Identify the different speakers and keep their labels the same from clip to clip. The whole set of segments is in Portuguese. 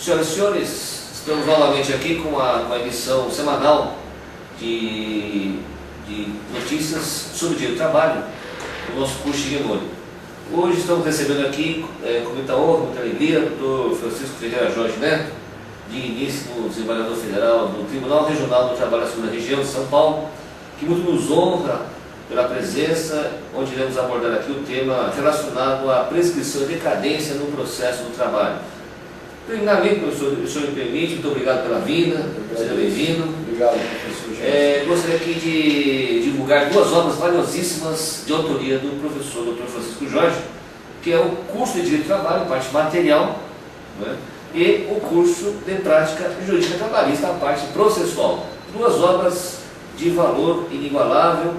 Speaker 1: Senhoras e senhores, estamos novamente aqui com a emissão semanal de notícias sobre o direito do trabalho, do nosso curso de Guilherme. Hoje estamos recebendo aqui, com muita honra, muita alegria, o doutor Francisco Ferreira Jorge Neto, digníssimo desembargador federal do Tribunal Regional do Trabalho da 2ª Região de São Paulo, que muito nos honra pela presença, onde iremos abordar aqui o tema relacionado à prescrição e decadência no processo do trabalho. Primeiramente, professor, o senhor me permite, muito obrigado pela vinda, seja bem-vindo.
Speaker 2: Obrigado, professor.
Speaker 1: Gostaria aqui de divulgar duas obras valiosíssimas de autoria do professor Dr. Francisco Jorge, que é o curso de Direito do Trabalho, parte material, né, e o curso de Prática Jurídica Trabalhista, a parte processual. Duas obras de valor inigualável.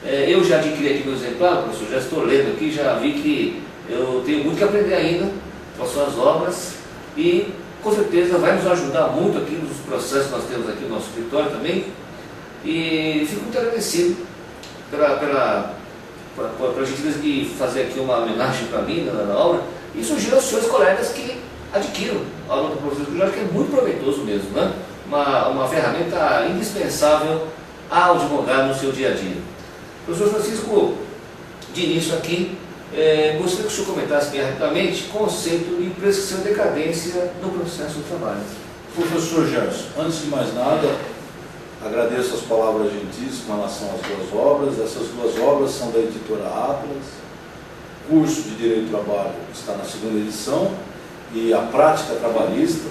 Speaker 1: Eu já adquiri aqui meu exemplar, professor, já estou lendo aqui, já vi que eu tenho muito que aprender ainda com as suas obras e com certeza vai nos ajudar muito aqui nos processos que nós temos aqui no nosso escritório também. E fico muito agradecido pela gentileza de fazer aqui uma homenagem para mim na obra e sugiro aos senhores colegas que adquiram a obra do professor Jorge, que é muito proveitoso mesmo, né? Uma ferramenta indispensável ao advogado no seu dia a dia. Professor Francisco, de início aqui, gostaria que o senhor comentasse bem rapidamente o conceito de prescrição e decadência no processo do trabalho.
Speaker 2: Professor Gerson, antes de mais nada, agradeço as palavras gentis com relação às duas obras. Essas duas obras são da editora Atlas. O curso de Direito do Trabalho está na 2ª edição e a Prática Trabalhista,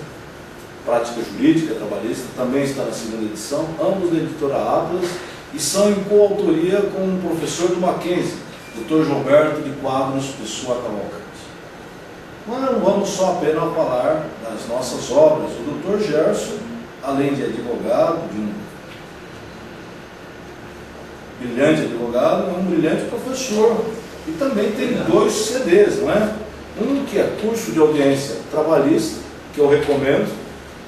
Speaker 2: Prática Jurídica Trabalhista, também está na 2ª edição, ambos da editora Atlas, e são em coautoria com o professor do Mackenzie, Dr. Gilberto de Quadros Pessoa Cavalcante. Mas não vamos só apenas falar das nossas obras. O Dr. Gerson, além de advogado, de um brilhante advogado, é um brilhante professor. E também tem 2 CDs, não é? Um que é curso de audiência trabalhista, que eu recomendo.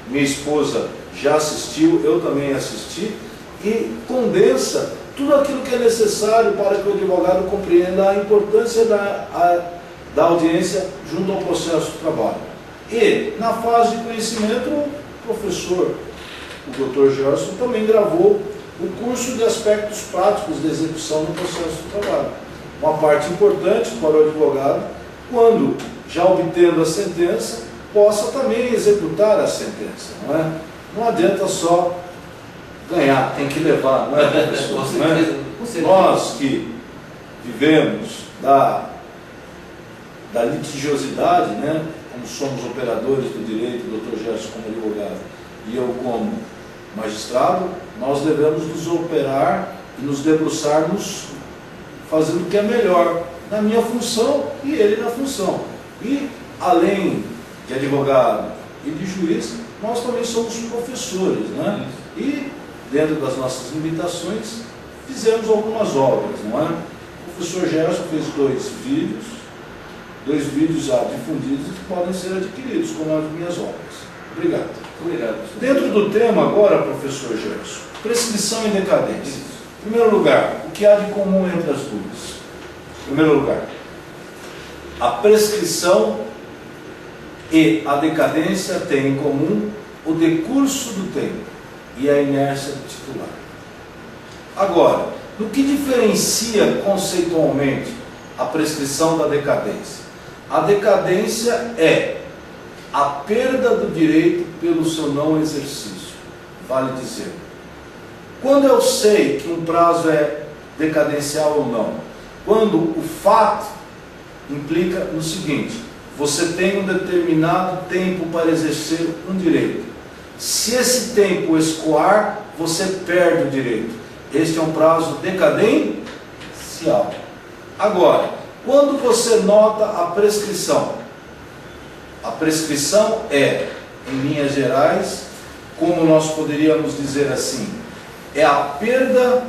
Speaker 2: Minha esposa já assistiu, eu também assisti, e condensa tudo aquilo que é necessário para que o advogado compreenda a importância da audiência junto ao processo de trabalho. E, na fase de conhecimento, o professor, o Dr. Gerson, também gravou o curso de aspectos práticos de execução no processo de trabalho. Uma parte importante para o advogado, quando já obtendo a sentença, possa também executar a sentença. Não adianta só ganhar, tem que levar, não é, professor?
Speaker 1: Com certeza, com certeza.
Speaker 2: Nós que vivemos da litigiosidade, né, como somos operadores do direito, o Dr. Gerson como advogado e eu como magistrado, nós devemos nos operar e nos debruçarmos fazendo o que é melhor na minha função e ele na função. E, além de advogado e de juiz, nós também somos professores, né? E, dentro das nossas limitações, fizemos algumas obras, não é? O professor Gerson fez 2 vídeos já difundidos que podem ser adquiridos como as minhas obras. Obrigado.
Speaker 1: Obrigado.
Speaker 2: Dentro do tema agora, professor Gerson, prescrição e decadência. Em primeiro lugar, o que há de comum entre as duas? Em primeiro lugar, a prescrição e a decadência têm em comum o decurso do tempo e a inércia do titular. Agora, no que diferencia conceitualmente a prescrição da decadência? A decadência é a perda do direito pelo seu não exercício, vale dizer. Quando eu sei que um prazo é decadencial ou não? Quando o fato implica no seguinte: você tem um determinado tempo para exercer um direito. Se esse tempo escoar, você perde o direito. Este é um prazo decadencial. Agora, quando você nota a prescrição é, em linhas gerais, como nós poderíamos dizer assim, é a perda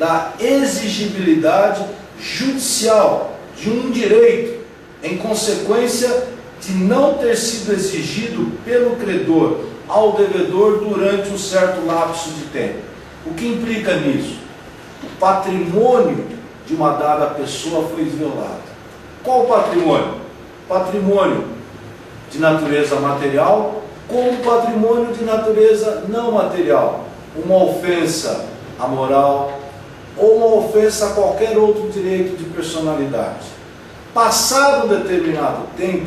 Speaker 2: da exigibilidade judicial de um direito em consequência de não ter sido exigido pelo credor ao devedor durante um certo lapso de tempo. O que implica nisso? O patrimônio de uma dada pessoa foi violado. Qual o patrimônio? Patrimônio de natureza material como patrimônio de natureza não material, uma ofensa à moral ou uma ofensa a qualquer outro direito de personalidade. Passado um determinado tempo,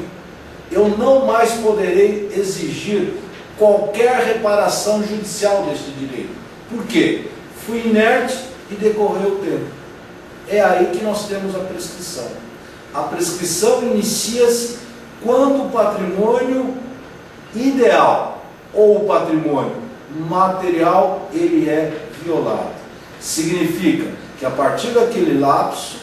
Speaker 2: eu não mais poderei exigir qualquer reparação judicial deste direito. Por quê? Fui inerte e decorreu o tempo. É aí que nós temos a prescrição. A prescrição inicia-se quando o patrimônio ideal ou o patrimônio material ele é violado. Significa que a partir daquele lapso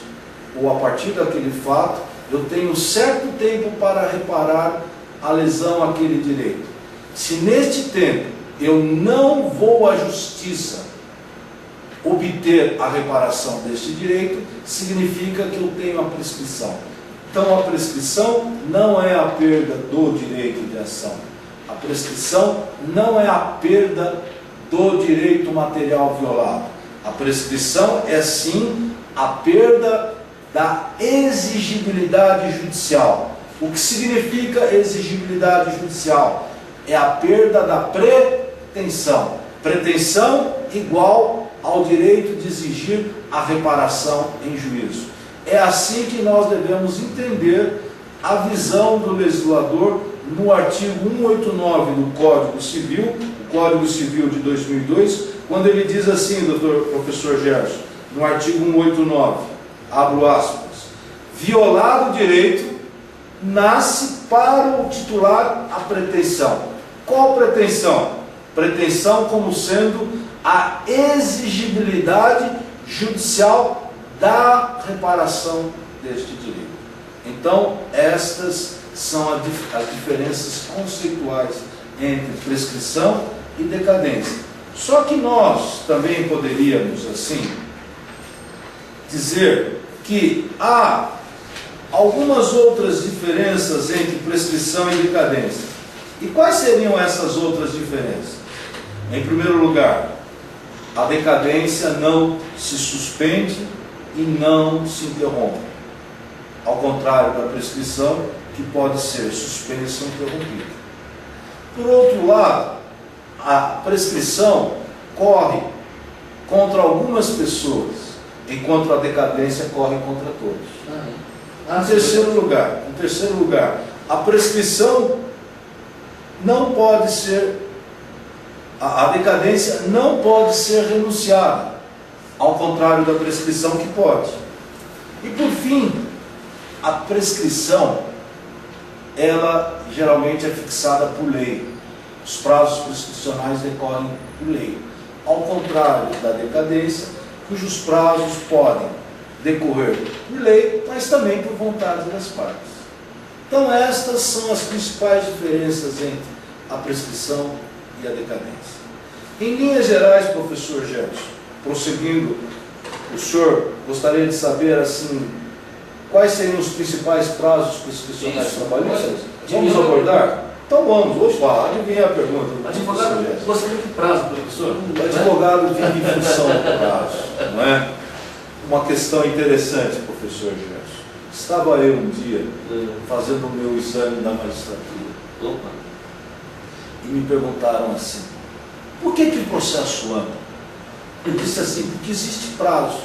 Speaker 2: ou a partir daquele fato eu tenho certo tempo para reparar a lesão àquele direito. Se neste tempo eu não vou à justiça obter a reparação deste direito, significa que eu tenho a prescrição. Então a prescrição não é a perda do direito de ação. A prescrição não é a perda do direito material violado. A prescrição é sim a perda da exigibilidade judicial. O que significa exigibilidade judicial? É a perda da pretensão. Pretensão igual ao direito de exigir a reparação em juízo. É assim que nós devemos entender a visão do legislador no artigo 189 do Código Civil, o Código Civil de 2002, quando ele diz assim, professor Gerson, no artigo 189, abro aspas, violado o direito, nasce para o titular a pretensão. Qual pretensão? Pretensão como sendo a exigibilidade judicial da reparação deste direito. Então, estas são as diferenças conceituais entre prescrição e decadência. Só que nós também poderíamos, assim, dizer que há algumas outras diferenças entre prescrição e decadência. E quais seriam essas outras diferenças? Em primeiro lugar, a decadência não se suspende e não se interrompe, ao contrário da prescrição, que pode ser suspensa ou interrompida. Por outro lado, a prescrição corre contra algumas pessoas, enquanto a decadência corre contra todos. Em terceiro lugar, a prescrição não pode ser, a decadência não pode ser renunciada, ao contrário da prescrição que pode. E por fim, a prescrição, ela geralmente é fixada por lei. Os prazos prescricionais decorrem por lei. Ao contrário da decadência, cujos prazos podem decorrer por lei, mas também por vontade das partes. Então estas são as principais diferenças entre a prescrição e a decadência. Em linhas gerais, professor Gerson, prosseguindo, o senhor gostaria de saber assim, quais seriam os principais prazos prescricionais trabalhistas? Vamos abordar? Então vamos, opa, adivinha a pergunta.
Speaker 1: Advogado, gostaria de prazo, professor?
Speaker 2: O advogado vive em função do prazo, não é? Uma questão interessante, professor Gerson. Estava eu um dia fazendo o meu exame da magistratura.
Speaker 1: Opa.
Speaker 2: E me perguntaram assim, por que o processo anda? Eu disse assim, porque existe prazo.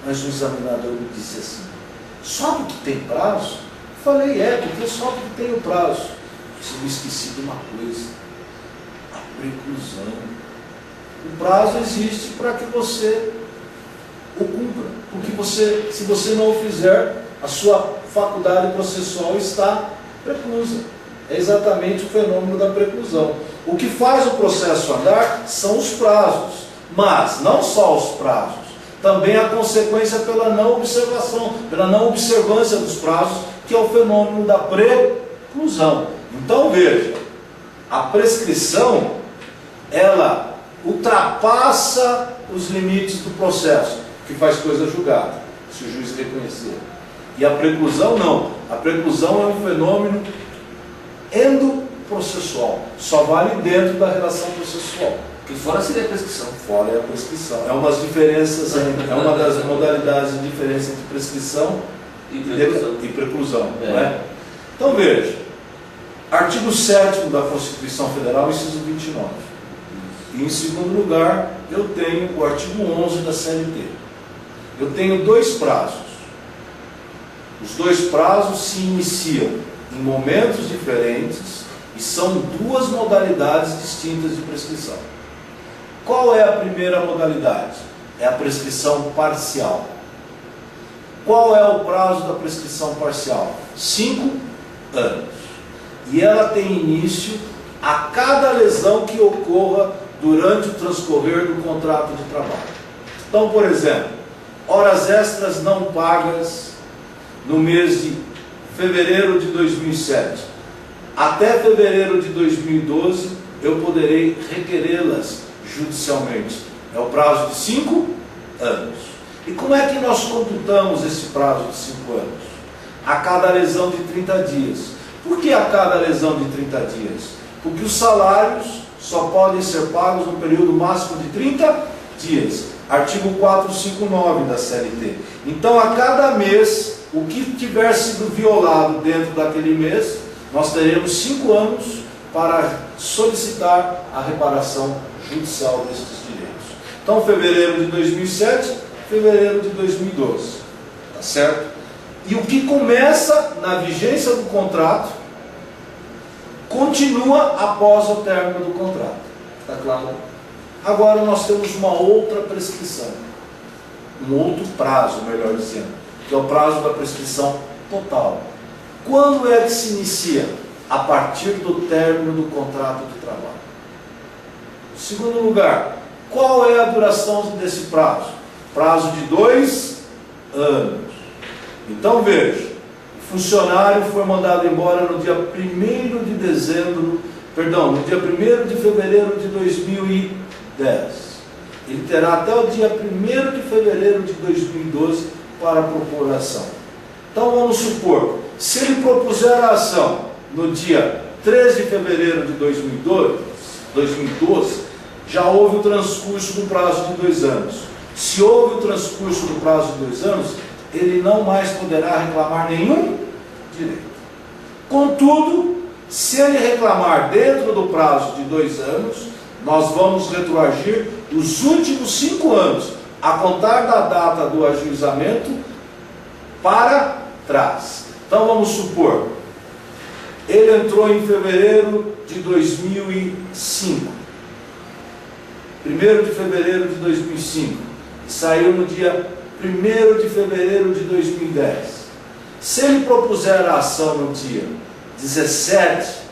Speaker 2: Mas o examinador me disse assim, só porque tem prazo? Eu falei, porque só porque tem o prazo. Eu me esqueci de uma coisa, a preclusão. O prazo existe para que você o cumpra, porque se você não o fizer, a sua faculdade processual está preclusa. É exatamente o fenômeno da preclusão. O que faz o processo andar são os prazos, mas não só os prazos, também a consequência pela não observação, pela não observância dos prazos, que é o fenômeno da preclusão. Então veja, a prescrição, ela ultrapassa os limites do processo, que faz coisa julgada, se o juiz reconhecer. E a preclusão não. A preclusão é um fenômeno endoprocessual, só vale dentro da relação processual.
Speaker 1: Que fora seria a prescrição.
Speaker 2: Fora é a prescrição. É uma das diferenças, é uma das modalidades de diferença entre prescrição e preclusão. Não é? Então veja, Artigo 7º da Constituição Federal, inciso 29. E em segundo lugar, eu tenho o artigo 11 da CLT. Eu tenho dois prazos. Os dois prazos se iniciam em momentos diferentes e são duas modalidades distintas de prescrição. Qual é a primeira modalidade? É a prescrição parcial. Qual é o prazo da prescrição parcial? 5 anos. E ela tem início a cada lesão que ocorra durante o transcorrer do contrato de trabalho. Então, por exemplo, horas extras não pagas no mês de fevereiro de 2007. Até fevereiro de 2012, eu poderei requerê-las judicialmente. É o prazo de 5 anos. E como é que nós computamos esse prazo de 5 anos? A cada lesão de 30 dias. Por que a cada lesão de 30 dias? Porque os salários só podem ser pagos no período máximo de 30 dias. Artigo 459 da CLT. Então, a cada mês, o que tiver sido violado dentro daquele mês, nós teremos 5 anos para solicitar a reparação judicial destes direitos. Então, fevereiro de 2007, fevereiro de 2012. Tá certo? E o que começa na vigência do contrato, continua após o término do contrato. Está claro? Agora nós temos uma outra prescrição. Um outro prazo, melhor dizendo, que é o prazo da prescrição total. Quando é que se inicia? A partir do término do contrato de trabalho. Em segundo lugar, qual é a duração desse prazo? Prazo de 2 anos. Então veja, o funcionário foi mandado embora no dia 1º de dezembro, perdão, no dia 1º de fevereiro de 2010. Ele terá até o dia 1º de fevereiro de 2012 para propor a ação. Então vamos supor, se ele propuser a ação no dia 13 de fevereiro de 2012, já houve o transcurso do prazo de 2 anos. Se houve o transcurso do prazo de 2 anos, ele não mais poderá reclamar nenhum direito. Contudo, se ele reclamar dentro do prazo de 2 anos, nós vamos retroagir os últimos 5 anos, a contar da data do ajuizamento para trás. Então vamos supor, ele entrou em fevereiro de 2005, 1º de fevereiro de 2005, e saiu no dia 1º de fevereiro de 2010. Se ele propuser a ação no dia 17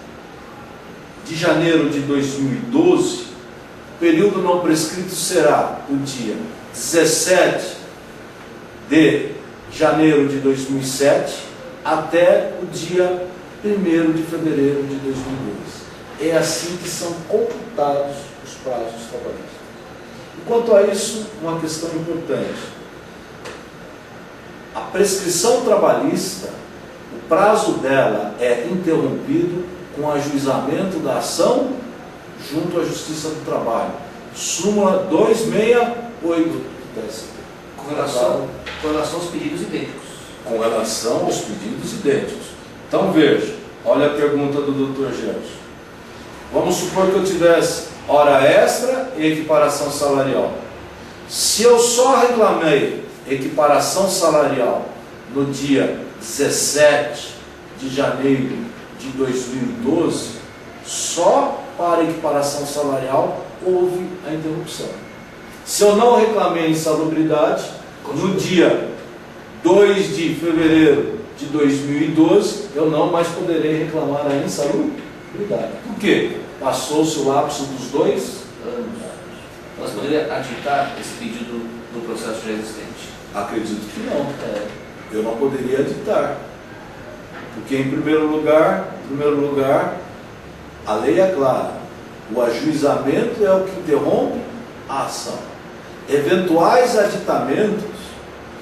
Speaker 2: de janeiro de 2012, o período não prescrito será do dia 17 de janeiro de 2007 até o dia 1º de fevereiro de 2012. É assim que são computados os prazos trabalhistas. Quanto a isso, uma questão importante. A prescrição trabalhista, o prazo dela é interrompido com o ajuizamento da ação junto à Justiça do Trabalho. Súmula 268 do TST.
Speaker 1: Com relação aos pedidos idênticos.
Speaker 2: Com relação aos pedidos idênticos. Então veja, olha a pergunta do Dr. Gerson. Vamos supor que eu tivesse hora extra e equiparação salarial. Se eu só reclamei equiparação salarial no dia 17 de janeiro de 2012, só para equiparação salarial houve a interrupção. Se eu não reclamei insalubridade, no dia 2 de fevereiro de 2012, eu não mais poderei reclamar a insalubridade. Por quê? Passou-se o lapso dos 2 anos.
Speaker 1: Nós poderíamos aditar esse pedido no processo já existente?
Speaker 2: Acredito que não. Eu não poderia aditar. Porque, em primeiro lugar, a lei é clara. O ajuizamento é o que interrompe a ação. Eventuais aditamentos,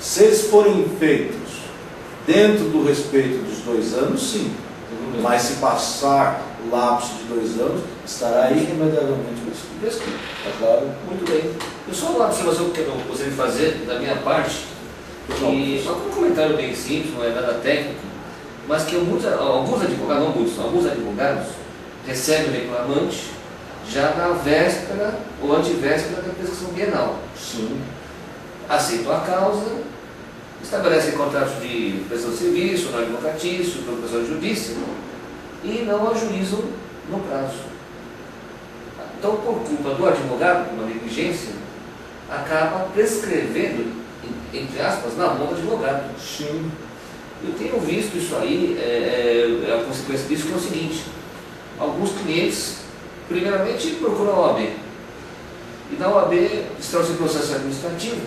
Speaker 2: se eles forem feitos dentro do respeito dos 2 anos, sim. Mas se passar o lapso de 2 anos, estará irremediavelmente prescrito.
Speaker 1: Está claro? Muito bem. Eu só uma observação que eu gostaria de fazer da minha parte, que, só com um comentário bem simples, não é nada técnico. mas que alguns advogados, não muitos, alguns advogados recebem o reclamante já na véspera ou antivéspera da prescrição bienal.
Speaker 2: Sim.
Speaker 1: Aceitam a causa, estabelecem contratos de prestação de serviço, não advocatício, procuração de judiça e não ajuizam no prazo. Então, por culpa do advogado, por uma negligência, acaba prescrevendo, entre aspas, na mão do advogado.
Speaker 2: Sim.
Speaker 1: Eu tenho visto isso aí, a consequência disso que é o seguinte: alguns clientes, primeiramente, procuram a OAB. E na OAB instaura-se um processo administrativo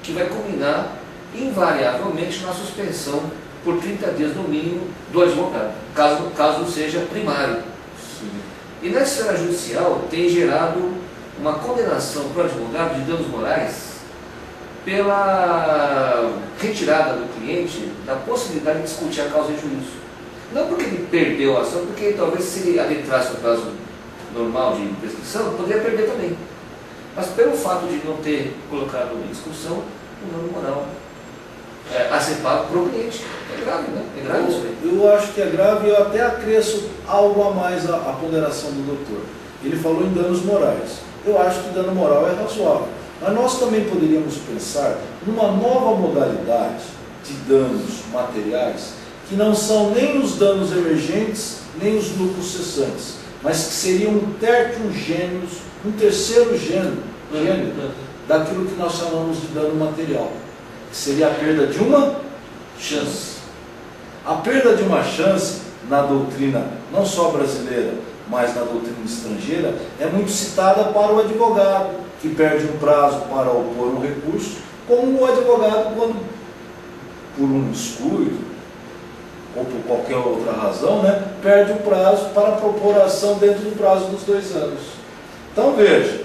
Speaker 1: que vai culminar, invariavelmente, na suspensão por 30 dias no mínimo do advogado, caso seja primário.
Speaker 2: Sim.
Speaker 1: E na esfera judicial tem gerado uma condenação para o advogado de danos morais pela retirada do cliente da possibilidade de discutir a causa em juízo. Não porque ele perdeu a ação, porque talvez se ele adentrasse o prazo normal de prescrição, poderia perder também. Mas pelo fato de não ter colocado em discussão, o dano moral a ser pago para o cliente. É grave, né? É grave isso aí.
Speaker 2: Eu acho que é grave e eu até acresço algo a mais à ponderação do doutor. Ele falou em danos morais. Eu acho que dano moral é razoável. Mas nós também poderíamos pensar numa nova modalidade de danos materiais que não são nem os danos emergentes, nem os lucros cessantes, mas que seriam um terceiro gênero daquilo que nós chamamos de dano material, que seria a perda de uma chance. A perda de uma chance, na doutrina não só brasileira, mas na doutrina estrangeira, é muito citada para o advogado, que perde um prazo para opor um recurso, como o advogado, quando, por um descuido, ou por qualquer outra razão, perde o prazo para propor a ação dentro do prazo dos 2 anos. Então veja,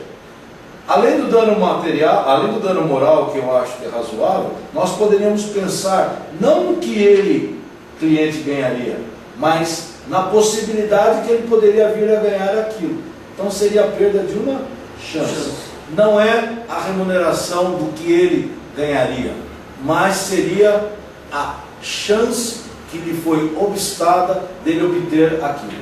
Speaker 2: além do dano material, além do dano moral, que eu acho que é razoável, nós poderíamos pensar não no que cliente ganharia, mas na possibilidade que ele poderia vir a ganhar aquilo. Então seria a perda de uma chance. Não é a remuneração do que ele ganharia, mas seria a chance que lhe foi obstada dele obter aquilo.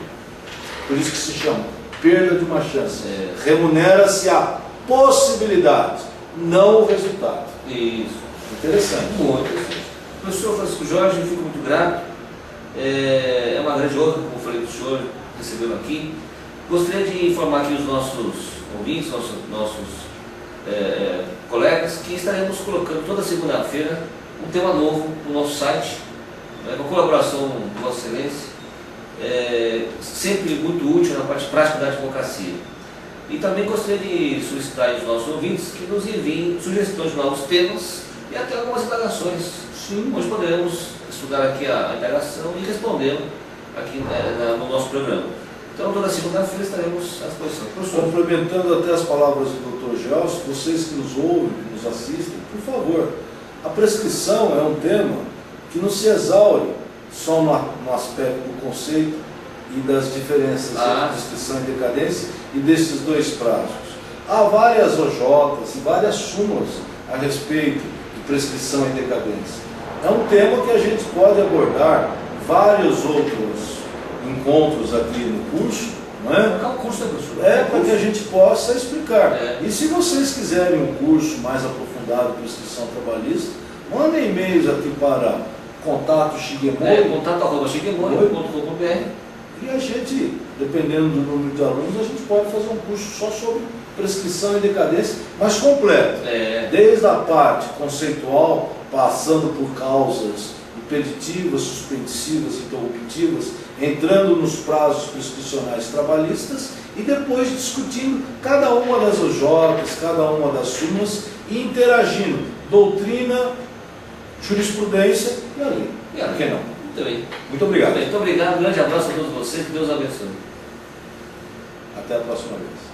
Speaker 2: Por isso que se chama perda de uma chance. Remunera-se a possibilidade, não o resultado.
Speaker 1: Isso.
Speaker 2: Interessante.
Speaker 1: Muito interessante. Professor Francisco Jorge, eu fico muito grato. É uma grande honra, como falei do senhor, recebê-lo aqui. Gostaria de informar aqui os nossos ouvintes, nossos colegas, que estaremos colocando toda segunda-feira um tema novo no nosso site, com colaboração de Vossa Excelência, sempre muito útil na parte prática da advocacia. E também gostaria de solicitar aos nossos ouvintes que nos enviem sugestões de novos temas e até algumas indagações. Sim. Onde poderemos estudar aqui a indagação e respondê-la aqui no nosso programa. Então, toda segunda-feira estaremos à disposição. Professor.
Speaker 2: Complementando até as palavras do Dr. Gelson, vocês que nos ouvem, que nos assistem, por favor, a prescrição é um tema que não se exaure só no aspecto do conceito e das diferenças entre prescrição e decadência e desses 2 prazos. Há várias OJs e várias súmulas a respeito de prescrição e decadência. É um tema que a gente pode abordar vários outros encontros aqui no curso, não é?
Speaker 1: É um curso, professor.
Speaker 2: Para que a gente possa explicar. E se vocês quiserem um curso mais aprofundado de prescrição trabalhista, mandem e-mails aqui para contato@shigemori.com.br e a gente, dependendo do número de alunos, a gente pode fazer um curso só sobre prescrição e decadência, mas completo. Desde a parte conceitual, passando por causas impeditivas, suspensivas, interruptivas, entrando nos prazos prescricionais trabalhistas e depois discutindo cada uma das OJs, cada uma das súmulas e interagindo doutrina, jurisprudência e a lei. Por que não?
Speaker 1: Muito bem.
Speaker 2: Muito obrigado.
Speaker 1: Muito obrigado, um grande abraço a todos vocês, que Deus abençoe.
Speaker 2: Até a próxima vez.